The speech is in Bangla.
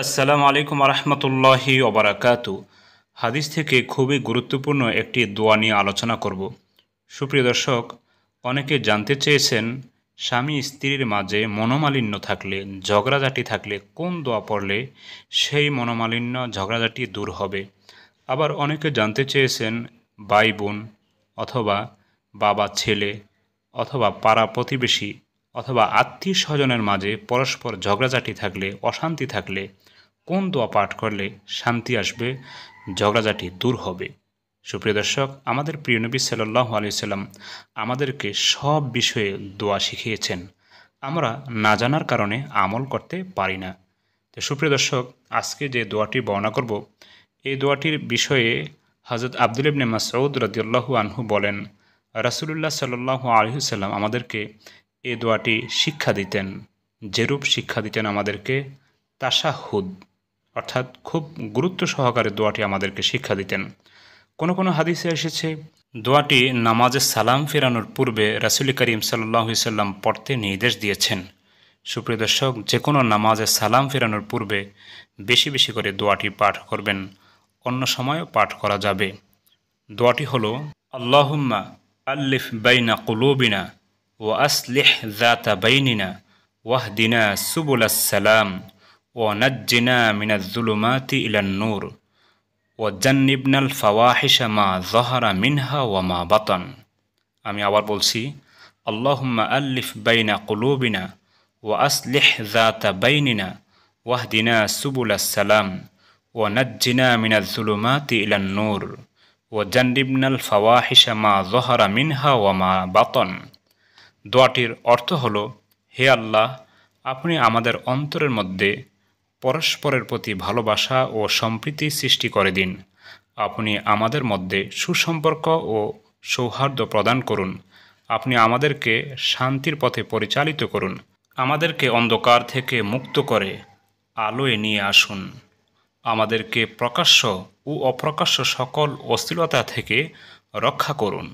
আসসালামু আলাইকুম রহমতুল্লাহি ওবরাকাতু। হাদিস থেকে খুবই গুরুত্বপূর্ণ একটি দোয়া নিয়ে আলোচনা করব। সুপ্রিয় দর্শক, অনেকে জানতে চেয়েছেন স্বামী স্ত্রীর মাঝে মনোমালিন্য থাকলে, ঝগড়াঝাটি থাকলে কোন দোয়া পড়লে সেই মনোমালিন্য ঝগড়াঝাটি দূর হবে। আবার অনেকে জানতে চেয়েছেন ভাই বোন অথবা বাবা ছেলে অথবা পাড়া প্রতিবেশী অথবা আত্মীয় স্বজনের মাঝে পরস্পর ঝগড়াঝাটি থাকলে, অশান্তি থাকলে কোন দোয়া পাঠ করলে শান্তি আসবে, ঝগড়াঝাটি দূর হবে। সুপ্রিয় দর্শক, আমাদের প্রিয় নবী সাল্লাল্লাহু আলাইহি সাল্লাম আমাদেরকে সব বিষয়ে দোয়া শিখিয়েছেন। আমরা না জানার কারণে আমল করতে পারি না। তো সুপ্রিয় দর্শক, আজকে যে দোয়াটি বর্ণনা করব, এই দোয়াটির বিষয়ে হযরত আব্দুল্লাহ ইবনে মাসউদ রাদিয়াল্লাহু আনহু বলেন, রাসূলুল্লাহ সাল্লাল্লাহু আলাইহি সাল্লাম আমাদেরকে এই দোয়াটি শিক্ষা দিতেন। যেরূপ শিক্ষা দিতেন আমাদেরকে তাশাহুদ, অর্থাৎ খুব গুরুত্ব সহকারে দোয়াটি আমাদেরকে শিক্ষা দিতেন। কোনো কোনো হাদিসে এসেছে দোয়াটি নামাজে সালাম ফেরানোর পূর্বে রাসূল করিম সাল্লাল্লাহু আলাইহি সাল্লাম পড়তে নির্দেশ দিয়েছেন। সুপ্রিয় দর্শক, যে কোনো নামাজে সালাম ফেরানোর পূর্বে বেশি বেশি করে দোয়াটি পাঠ করবেন, অন্য সময়ও পাঠ করা যাবে। দোয়াটি হলো আল্লাহুম্মা আল্লিফ বাইনা কুলুবিনা ওয়া আসলিহ যাতা বাইনিনা ওয়াহদিনা সুবুলাস সালাম ওয়া নাজ্জিনা মিনাজ যুলুমাতি ইলান নূর ওয়া জান্নিবনাল ফাওয়াহিশা মা যাহারা মিনহা ওয়া মা বাতান। আমি আবার বলছি, আল্লাহুম্মা আল্লিফ বাইনা কুলুবিনা ওয়া আসলিহ যাতা বাইনিনা ওয়াহদিনা সুবুলাস সালাম ওয়া নাজ্জিনা মিনাজ যুলুমাতি ইলান নূর ওয়া জান্নিবনাল ফাওয়াহিশা মা যাহারা মিনহা ওয়া মা বাতান। দোয়াটির অর্থ হলো, হে আল্লাহ, আপনি আমাদের অন্তরের মধ্যে পরস্পরের প্রতি ভালোবাসা ও সম্প্রীতি সৃষ্টি করে দিন। আপনি আমাদের মধ্যে সুসম্পর্ক ও সৌহার্দ্য প্রদান করুন। আপনি আমাদেরকে শান্তির পথে পরিচালিত করুন। আমাদেরকে অন্ধকার থেকে মুক্ত করে আলোয় নিয়ে আসুন। আমাদেরকে প্রকাশ্য ও অপ্রকাশ্য সকল অশ্লীলতা থেকে রক্ষা করুন।